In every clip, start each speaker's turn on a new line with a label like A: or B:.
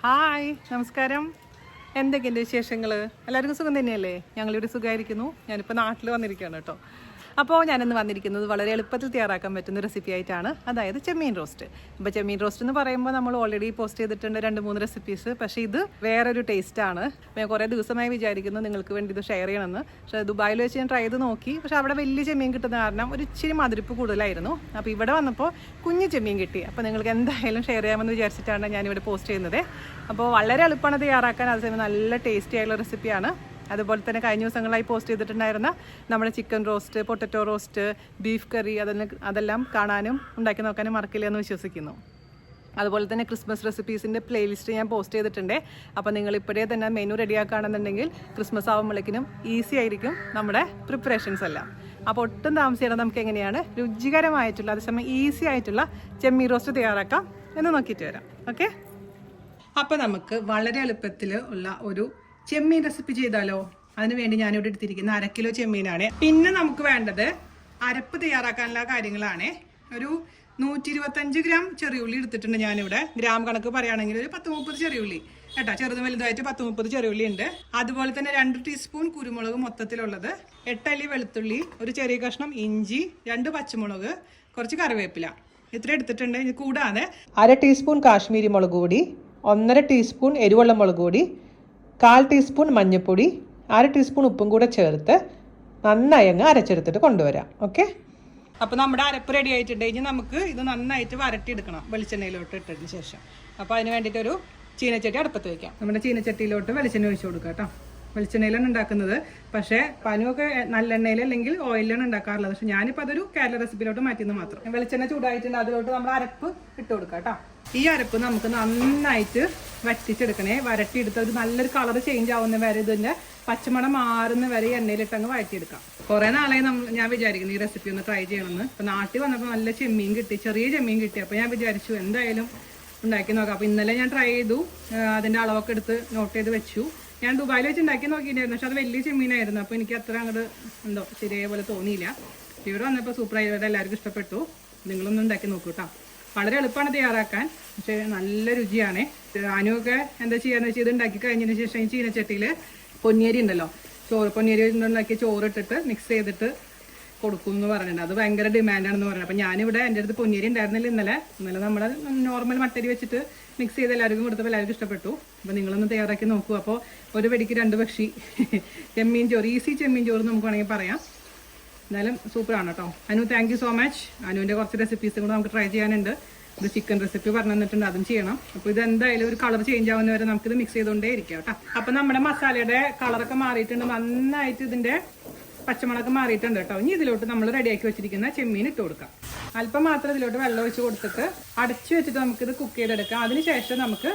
A: Hi, നമസ്കാരം. എന്തൊക്കെയുണ്ട് വിശേഷങ്ങൾ? എല്ലാവർക്കും സുഖം തന്നെയല്ലേ? ഞങ്ങളിവിടെ സുഖമായിരിക്കുന്നു. ഞാനിപ്പോൾ നാട്ടിൽ വന്നിരിക്കുകയാണ് കേട്ടോ. അപ്പോൾ ഞാനിന്ന് വന്നിരിക്കുന്നത് വളരെ എളുപ്പത്തിൽ തയ്യാറാക്കാൻ പറ്റുന്ന റെസിപ്പി ആയിട്ടാണ്, അതായത് ചെമ്മീൻ റോസ്റ്റ്. ഇപ്പോൾ ചെമ്മീൻ റോസ്റ്റ് എന്ന് പറയുമ്പോൾ നമ്മൾ ഓൾറെഡി പോസ്റ്റ് ചെയ്തിട്ടുണ്ട് 2-3 റെസിപ്പീസ്. പക്ഷേ ഇത് വേറൊരു ടേസ്റ്റാണ്. അപ്പോൾ ഞാൻ കുറേ ദിവസമായി വിചാരിക്കുന്നു നിങ്ങൾക്ക് വേണ്ടി ഇത് ഷെയർ ചെയ്യണമെന്ന്. പക്ഷേ ദുബായിൽ വെച്ച് ഞാൻ ട്രൈ ചെയ്ത് നോക്കി. പക്ഷേ അവിടെ വലിയ ചെമ്മീൻ കിട്ടുന്ന കാരണം ഒരു ഇച്ചിരി മധുരിപ്പ് കൂടുതലായിരുന്നു. അപ്പോൾ ഇവിടെ വന്നപ്പോൾ കുഞ്ഞു ചെമ്മീൻ കിട്ടി. അപ്പോൾ നിങ്ങൾക്ക് എന്തായാലും ഷെയർ ചെയ്യാമെന്ന് വിചാരിച്ചിട്ടാണ് ഞാനിവിടെ പോസ്റ്റ് ചെയ്യുന്നത്. അപ്പോൾ വളരെ എളുപ്പമാണ് തയ്യാറാക്കാൻ, അതേസമയം നല്ല ടേസ്റ്റി ആയിട്ടുള്ള റെസിപ്പിയാണ്. അതുപോലെ തന്നെ കഴിഞ്ഞ ദിവസങ്ങളായി പോസ്റ്റ് ചെയ്തിട്ടുണ്ടായിരുന്ന നമ്മുടെ chicken roast, potato roast, beef curry അതെല്ലാം കാണാനും ഉണ്ടാക്കി നോക്കാനും മറക്കില്ല എന്ന് വിശ്വസിക്കുന്നു. അതുപോലെ തന്നെ ക്രിസ്മസ് റെസിപ്പീസിൻ്റെ പ്ലേലിസ്റ്റ് ഞാൻ പോസ്റ്റ് ചെയ്തിട്ടുണ്ട്. അപ്പോൾ നിങ്ങൾ ഇപ്പോഴേ തന്നെ മെനു റെഡിയാക്കുകയാണെന്നുണ്ടെങ്കിൽ ക്രിസ്മസ് ആകുമ്പോഴേക്കിനും ഈസി ആയിരിക്കും നമ്മുടെ പ്രിപ്പറേഷൻസ് എല്ലാം. അപ്പോൾ ഒട്ടും താമസിയാതെ നമുക്ക് എങ്ങനെയാണ് രുചികരമായിട്ടുള്ള അതേസമയം ഈസി ആയിട്ടുള്ള ചെമ്മീൻ റോസ്റ്റ് തയ്യാറാക്കാം എന്ന് നോക്കിയിട്ട് വരാം. ഓക്കെ, അപ്പോൾ നമുക്ക് വളരെ എളുപ്പത്തിൽ ഉള്ള ഒരു ചെമ്മീൻ റെസിപ്പി ചെയ്താലോ? അതിനുവേണ്ടി ഞാനിവിടെ എടുത്തിരിക്കുന്ന 1/2 കിലോ ചെമ്മീനാണ്. പിന്നെ നമുക്ക് വേണ്ടത് അരപ്പ് തയ്യാറാക്കാനുള്ള കാര്യങ്ങളാണ്. ഒരു 125 ഗ്രാം ചെറിയുള്ളി എടുത്തിട്ടുണ്ട് ഞാനിവിടെ. ഗ്രാം കണക്ക് പറയുകയാണെങ്കിൽ ഒരു 10-30 ചെറിയുള്ളി കേട്ടോ, ചെറുതും വലുതായിട്ട് 10-30 ചെറിയുള്ളി ഉണ്ട്. അതുപോലെ തന്നെ 2 ടീസ്പൂൺ കുരുമുളക് മൊത്തത്തിലുള്ളത്, 8 അല്ലി വെളുത്തുള്ളി, ഒരു ചെറിയ കഷ്ണം ഇഞ്ചി, 2 പച്ചമുളക്, കുറച്ച് കറിവേപ്പില, ഇത്ര എടുത്തിട്ടുണ്ട്. ഇത് കൂടാതെ 1/2 ടീസ്പൂൺ കാശ്മീരി മുളക് പൊടി, 1/2 ടീസ്പൂൺ എരിവുള്ള മുളക് പൊടി, 1/4 ടീസ്പൂൺ മഞ്ഞൾപ്പൊടി, 1/2 ടീസ്പൂൺ ഉപ്പും കൂടെ ചേർത്ത് നന്നായി അങ്ങ് അരച്ചെടുത്തിട്ട് കൊണ്ടുവരാം. ഓക്കെ, അപ്പോൾ നമ്മുടെ അരപ്പ് റെഡി ആയിട്ടുണ്ട്. ഇനി നമുക്ക് ഇത് നന്നായിട്ട് വരട്ടിയെടുക്കണം വെളിച്ചെണ്ണയിലോട്ട് ഇട്ടതിന് ശേഷം. അപ്പോൾ അതിന് വേണ്ടിയിട്ടൊരു ചീനച്ചട്ടി അടുപ്പത്ത് വയ്ക്കാം. നമ്മുടെ ചീനച്ചട്ടിയിലോട്ട് വെളിച്ചെണ്ണ ഒഴിച്ചു കൊടുക്കുക കേട്ടോ. വെളിച്ചെണ്ണയിലാണ് ഉണ്ടാക്കുന്നത്. പക്ഷേ പനുവൊക്കെ നല്ലെണ്ണയിൽ അല്ലെങ്കിൽ ഓയിലാണ് ഉണ്ടാക്കാറുള്ളത്. പക്ഷെ ഞാനിപ്പോൾ അതൊരു കേരള റെസിപ്പിയിലോട്ട് മാറ്റിയെന്ന് മാത്രം. വെളിച്ചെണ്ണ ചൂടായിട്ടുണ്ട്, അതിലോട്ട് നമ്മൾ അരപ്പ് ഇട്ട് കൊടുക്കാം കേട്ടോ. ഈ അരപ്പ് നമുക്ക് നന്നായിട്ട് വറ്റിച്ചെടുക്കണേ. വരട്ടിയെടുത്ത് ഒരു നല്ലൊരു കളർ ചേഞ്ച് ആവുന്ന വരെ, ഇതിൻ്റെ പച്ചമണം മാറുന്ന വരെ എണ്ണയിലിട്ടങ്ങ് വഴറ്റിയെടുക്കാം. കുറേ നാളെ ഞാൻ വിചാരിക്കുന്നു ഈ റെസിപ്പി ഒന്ന് ട്രൈ ചെയ്യണമെന്ന്. അപ്പോൾ നാട്ടിൽ വന്നപ്പോൾ നല്ല ചെമ്മീൻ കിട്ടി, ചെറിയ ചെമ്മീൻ കിട്ടി. അപ്പോൾ ഞാൻ വിചാരിച്ചു എന്തായാലും ഉണ്ടാക്കി നോക്കാം. അപ്പോൾ ഇന്നലെ ഞാൻ ട്രൈ ചെയ്തു, അതിൻ്റെ അളവൊക്കെ എടുത്ത് നോട്ട് ചെയ്ത് വെച്ചു. ഞാൻ ദുബായിൽ വെച്ച് ഉണ്ടാക്കി നോക്കിയിട്ടുണ്ടായിരുന്നു, പക്ഷെ അത് വലിയ ചെമ്മീനായിരുന്നു. അപ്പോൾ എനിക്ക് അത്ര അങ്ങോട്ട് എന്തോ ശരിയായ പോലെ തോന്നിയില്ല. ഇവിടെ വന്നപ്പോൾ സൂപ്പറായി, എല്ലാവർക്കും ഇഷ്ടപ്പെട്ടു. നിങ്ങളൊന്നും ഉണ്ടാക്കി നോക്കൂ കേട്ടോ. വളരെ എളുപ്പമാണ് തയ്യാറാക്കാൻ, പക്ഷേ നല്ല രുചിയാണ്. അനുവൊക്കെ എന്താ ചെയ്യാന്ന് വെച്ചാൽ ഇത് ഉണ്ടാക്കി കഴിഞ്ഞതിന് ശേഷം ഈ ചീനച്ചട്ടിയിൽ പൊന്നിയരി ഉണ്ടല്ലോ, പൊന്നിയരി ഉണ്ടാക്കി ചോറിട്ടിട്ട് മിക്സ് ചെയ്തിട്ട് കൊടുക്കും എന്ന് പറഞ്ഞിട്ടുണ്ട്. അത് ഭയങ്കര ഡിമാൻഡാണെന്ന് പറഞ്ഞത്. അപ്പോൾ ഞാനിവിടെ എൻ്റെ അടുത്ത് പൊന്നിയരി ഉണ്ടായിരുന്നില്ല ഇന്നലെ നമ്മുടെ നോർമൽ മട്ടരി വെച്ചിട്ട് മിക്സ് ചെയ്ത് എല്ലാവർക്കും കൊടുത്തപ്പോൾ എല്ലാവർക്കും ഇഷ്ടപ്പെട്ടു. അപ്പോൾ നിങ്ങളൊന്ന് തയ്യാറാക്കി നോക്കൂ. അപ്പോൾ ഒരു വെടിക്ക് 2 പക്ഷി ചെമ്മീൻ ചോറ്, ഈസി ചെമ്മീൻ ചോറ് നമുക്ക് വേണമെങ്കിൽ പറയാം. എന്നാലും സൂപ്പറാണ് കേട്ടോ. Anu, thank you so much. അനുവിൻ്റെ കുറച്ച് റെസിപ്പീസും കൂടെ നമുക്ക് ട്രൈ ചെയ്യാനുണ്ട്. ഒരു ചിക്കൻ റെസിപ്പി പറഞ്ഞു തന്നിട്ടുണ്ട്, അതും ചെയ്യണം. അപ്പോൾ ഇത് എന്തായാലും ഒരു കളർ ചേഞ്ച് ആവുന്ന വരെ നമുക്കിത് മിക്സ് ചെയ്തുകൊണ്ടേ ഇരിക്കാം കേട്ടോ. അപ്പോൾ നമ്മുടെ മസാലയുടെ കളറൊക്കെ മാറിയിട്ടുണ്ട്, നന്നായിട്ട് ഇതിൻ്റെ പച്ചമുളക് മാറിയിട്ടുണ്ട് കേട്ടോ. ഇനി ഇതിലോട്ട് നമ്മൾ റെഡിയാക്കി വെച്ചിരിക്കുന്ന ചെമ്മീൻ ഇട്ട് കൊടുക്കാം. അല്പം മാത്രം ഇതിലോട്ട് വെള്ളം ഒഴിച്ച് കൊടുത്തിട്ട് അടച്ചു വെച്ചിട്ട് നമുക്കിത് കുക്ക് ചെയ്തെടുക്കാം. അതിനുശേഷം നമുക്ക്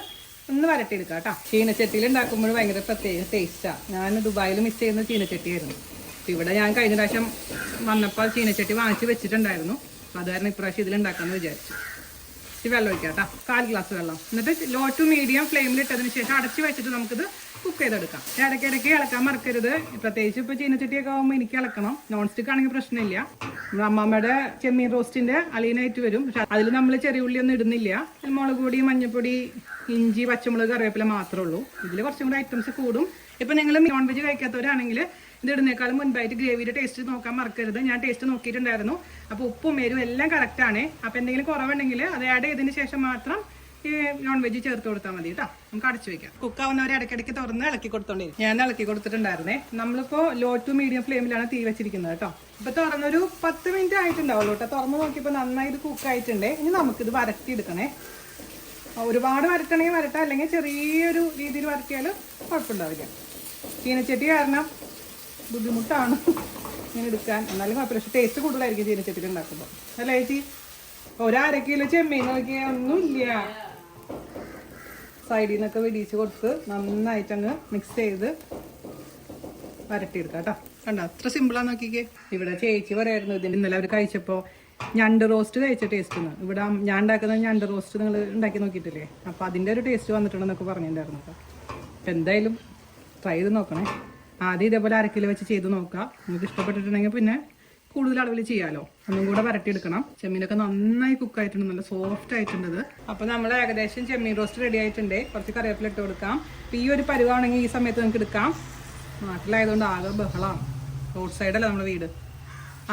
A: ഒന്ന് വരട്ടിയെടുക്കാം കേട്ടോ. ചീനച്ചട്ടിയിൽ ഉണ്ടാക്കുമ്പോൾ ഭയങ്കര പ്രത്യേക ടേസ്റ്റാണ്. ഞാൻ ദുബായിൽ മിസ് ചെയ്യുന്ന ചീനച്ചട്ടിയായിരുന്നു. അപ്പോൾ ഇവിടെ ഞാൻ കഴിഞ്ഞ പ്രാവശ്യം വന്നപ്പോൾ ചീനച്ചട്ടി വാങ്ങിച്ച് വെച്ചിട്ടുണ്ടായിരുന്നു. അപ്പോൾ അത് കാരണം ഇപ്രാവശ്യം ഇതിലുണ്ടാക്കാമെന്ന് വിചാരിച്ചു. ഇച്ചിരി വെള്ളം ഒഴിക്കാം കേട്ടോ, 1/4 ഗ്ലാസ് വെള്ളം. എന്നിട്ട് ലോ ടു മീഡിയം ഫ്ലെയിമിൽ ഇട്ടതിന് ശേഷം അടച്ച് വെച്ചിട്ട് നമുക്കിത് കുക്ക് ചെയ്തെടുക്കാം. ഇടയ്ക്കിടയ്ക്ക് ഇളക്കാൻ മറക്കരുത്. പ്രത്യേകിച്ച് ഇപ്പോൾ ചീനച്ചട്ടിയൊക്കെ ആകുമ്പോൾ എനിക്ക് ഇളക്കണം. നോൺ സ്റ്റിക്ക് ആണെങ്കിൽ പ്രശ്നമില്ല. നമ്മുടെ അമ്മമ്മയുടെ ചെമ്മീൻ റോസ്റ്റിൻ്റെ അലീനായിട്ട് വരും. പക്ഷെ അതിൽ നമ്മൾ ചെറിയ ഉള്ളി ഒന്നും ഇടുന്നില്ല. മുളക് പൊടി, മഞ്ഞൾപ്പൊടി, ഇഞ്ചി, പച്ചമുളക്, കറിവേപ്പില മാത്രമേ ഉള്ളൂ. ഇതിൽ കുറച്ചും കൂടി ഐറ്റംസ് കൂടും. ഇപ്പം നിങ്ങൾ നോൺ വെജ് കഴിക്കാത്തവരാണെങ്കിൽ ഇത് ഇടുന്നേക്കാളും മുൻപായിട്ട് ഗ്രേവിയുടെ ടേസ്റ്റ് നോക്കാൻ മറക്കരുത്. ഞാൻ ടേസ്റ്റ് നോക്കിയിട്ടുണ്ടായിരുന്നു. അപ്പോൾ ഉപ്പും എരിവും എല്ലാം കറക്റ്റാണ്. അപ്പോൾ എന്തെങ്കിലും കുറവുണ്ടെങ്കിൽ അത് ആഡ് ചെയ്തതിന് ശേഷം മാത്രം ഈ നോൺ വെജ് ചേർത്ത് കൊടുത്താൽ മതി കേട്ടോ. നമുക്ക് അടച്ചു വയ്ക്കാം. കുക്കാവുന്നവരെ ഇടയ്ക്കിടയ്ക്ക് തുറന്ന് ഇളക്കി കൊടുത്തോണ്ടിരിക്കും. ഞാൻ ഇളക്കി കൊടുത്തിട്ടുണ്ടായിരുന്നേ. നമ്മളിപ്പോൾ ലോ ടു മീഡിയം ഫ്ലെയിമിലാണ് തീ വെച്ചിരിക്കുന്നത് കേട്ടോ. ഇപ്പോൾ തുറന്നൊരു 10 മിനിറ്റ് ആയിട്ടുണ്ടാവുള്ളൂ കേട്ടോ. തുറന്ന് നോക്കിയപ്പോൾ നന്നായി ഇത് കുക്കായിട്ടുണ്ട്. ഇനി നമുക്കിത് വരട്ടിയെടുക്കണേ. ഒരുപാട് വരട്ടണമെങ്കിൽ വരട്ടാം, അല്ലെങ്കിൽ ചെറിയൊരു രീതിയിൽ വരട്ടിയാലും കുഴപ്പമുണ്ടാവില്ല. ചീനച്ചട്ടി കാരണം ബുദ്ധിമുട്ടാണ് ഇങ്ങനെ എടുക്കാൻ, എന്നാലും കുഴപ്പമില്ല. പക്ഷെ ടേസ്റ്റ് കൂടുതലായിരിക്കും ചീനച്ചട്ടിയിൽ ഉണ്ടാക്കുമ്പോൾ, അല്ലേ ചേച്ചി? 1/2 കിലോ ചെമ്മീൻ നോക്കിയാൽ ഒന്നുമില്ല. സൈഡിൽ നിന്നൊക്കെ വെടിയിച്ച് കൊടുത്ത് നന്നായിട്ടങ്ങ് മിക്സ് ചെയ്ത് വരട്ടിയെടുക്കാം കേട്ടോ. കണ്ടോ, അത്ര സിമ്പിളാണ് നോക്കിക്കേ. ഇവിടെ ചേച്ചി പറയായിരുന്നു ഇതിന് ഇന്നലെ അവർ കഴിച്ചപ്പോൾ ഞണ്ട് റോസ്റ്റ് കഴിച്ച ടേസ്റ്റ് ആണ്. ഇവിടെ ഞാൻ ഉണ്ടാക്കുന്ന ഞണ്ട് റോസ്റ്റ് നിങ്ങൾ ഉണ്ടാക്കി നോക്കിയിട്ടില്ലേ? അപ്പോൾ അതിൻ്റെ ഒരു ടേസ്റ്റ് വന്നിട്ടുണ്ടെന്നൊക്കെ പറഞ്ഞിട്ടുണ്ടായിരുന്നു കേട്ടോ. അപ്പോൾ എന്തായാലും ട്രൈ ചെയ്ത് നോക്കണേ. ആദ്യം ഇതേപോലെ 1/2 കിലോ വെച്ച് ചെയ്ത് നോക്കാം. നിങ്ങൾക്ക് ഇഷ്ടപ്പെട്ടിട്ടുണ്ടെങ്കിൽ പിന്നെ കൂടുതൽ അളവിൽ ചെയ്യാമല്ലോ. ഒന്നും കൂടെ വരട്ടിയെടുക്കണം. ചെമ്മീനൊക്കെ നന്നായി കുക്കായിട്ടുണ്ട്, നല്ല സോഫ്റ്റ് ആയിട്ടുണ്ടത്. അപ്പോൾ നമ്മൾ ഏകദേശം ചെമ്മീൻ റോസ്റ്റ് റെഡി ആയിട്ടുണ്ട്. കുറച്ച് കറിവേപ്പില ഇട്ട് കൊടുക്കാം. അപ്പോൾ ഈ ഒരു പരുവാണെങ്കിൽ ഈ സമയത്ത് നമുക്ക് എടുക്കാം. നാട്ടിലായതുകൊണ്ട് ആകെ ബഹളമാണ്. റോഡ് സൈഡല്ല നമ്മുടെ വീട്.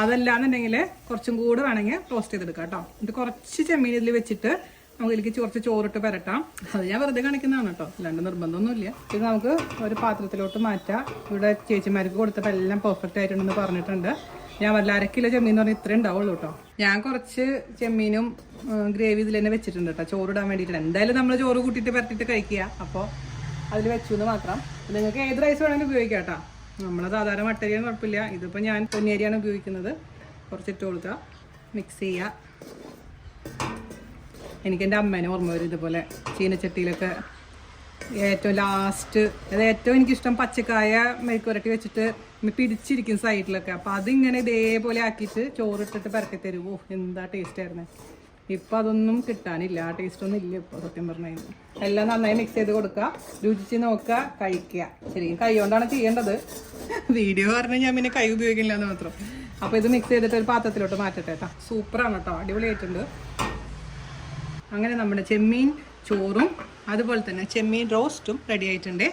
A: അതല്ലാന്നുണ്ടെങ്കിൽ കുറച്ചും കൂടെ വേണമെങ്കിൽ റോസ്റ്റ് ചെയ്തെടുക്കാം കേട്ടോ. എന്നിട്ട് കുറച്ച് ചെമ്മീൻ ഇതിൽ വെച്ചിട്ട് നമുക്ക് ഇതിലേക്ക് കുറച്ച് ചോറിട്ട് പരട്ടാം. അത് ഞാൻ വെറുതെ കാണിക്കുന്നതാണ് കേട്ടോ, അല്ലാണ്ട് നിർബന്ധമൊന്നുമില്ല. ഇത് നമുക്ക് ഒരു പാത്രത്തിലോട്ട് മാറ്റാം. ഇവിടെ ചേച്ചിമാർക്ക് കൊടുത്തിട്ട് എല്ലാം പെർഫെക്റ്റ് ആയിട്ടുണ്ടെന്ന് പറഞ്ഞിട്ടുണ്ട്. ഞാൻ വല്ല 1/2 കിലോ ചെമ്മീൻ എന്ന് പറഞ്ഞാൽ ഇത്രേ ഉണ്ടാവുള്ളൂ കേട്ടോ. ഞാൻ കുറച്ച് ചെമ്മീനും ഗ്രേവി ഇതിൽ തന്നെ വെച്ചിട്ടുണ്ട് കേട്ടോ, ചോറിടാൻ വേണ്ടിയിട്ടുണ്ട്. എന്തായാലും നമ്മൾ ചോറ് കൂട്ടിയിട്ട് പരട്ടിയിട്ട് കഴിക്കുക. അപ്പോൾ അതിൽ വെച്ചു എന്ന് മാത്രം. നിങ്ങൾക്ക് ഏത് റൈസ് വേണമെങ്കിലും ഉപയോഗിക്കാം കേട്ടോ. നമ്മൾ സാധാരണ മട്ടരിയാണ് കുഴപ്പമില്ല. ഇതിപ്പോൾ ഞാൻ പൊന്നിയരിയാണ് ഉപയോഗിക്കുന്നത്. കുറച്ചിട്ട് കൊടുക്കുക, മിക്സ് ചെയ്യുക. എനിക്കെൻ്റെ അമ്മേനെ ഓർമ്മ വരും ഇതുപോലെ ചീനച്ചട്ടിയിലൊക്കെ ഏറ്റവും ലാസ്റ്റ്. അത് ഏറ്റവും എനിക്കിഷ്ടം പച്ചക്കായ മെഴുക്ക് പുരട്ടി വെച്ചിട്ട് പിടിച്ചിരിക്കും സൈഡിലൊക്കെ. അപ്പോൾ അതിങ്ങനെ ഇതേപോലെ ആക്കിയിട്ട് ചോറിട്ടിട്ട് പരട്ടി തരുമോ, എന്താ ടേസ്റ്റ് ആയിരുന്നു. ഇപ്പം അതൊന്നും കിട്ടാനില്ല, ആ ടേസ്റ്റ് ഒന്നും ഇല്ല ഇപ്പോൾ സത്യം പറഞ്ഞു. എല്ലാം നന്നായി മിക്സ് ചെയ്ത് കൊടുക്കുക, രുചിച്ച് നോക്കുക, കഴിക്കുക. ശരിക്കും കൈ കൊണ്ടാണ് ചെയ്യേണ്ടത്. വീഡിയോ പറഞ്ഞാൽ ഞാൻ പിന്നെ കൈ ഉപയോഗിക്കില്ല എന്ന് മാത്രം. അപ്പോൾ ഇത് മിക്സ് ചെയ്തിട്ട് ഒരു പാത്രത്തിലോട്ട് മാറ്റട്ടെ കേട്ടോ. സൂപ്പറാണ് കേട്ടോ, അടിപൊളിയായിട്ടുണ്ട്. അങ്ങനെ നമ്മുടെ ചെമ്മീൻ ചോറും അതുപോലെ തന്നെ ചെമ്മീൻ റോസ്റ്റും റെഡി ആയിട്ടുണ്ട്.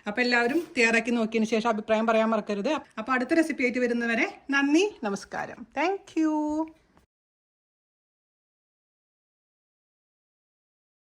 A: അപ്പോൾ എല്ലാവരും തയ്യാറാക്കി നോക്കിയതിന് ശേഷം അഭിപ്രായം പറയാൻ മറക്കരുത്. അപ്പോൾ അടുത്ത റെസിപ്പി ആയിട്ട് വരുന്നവരെ നന്ദി, നമസ്കാരം, താങ്ക്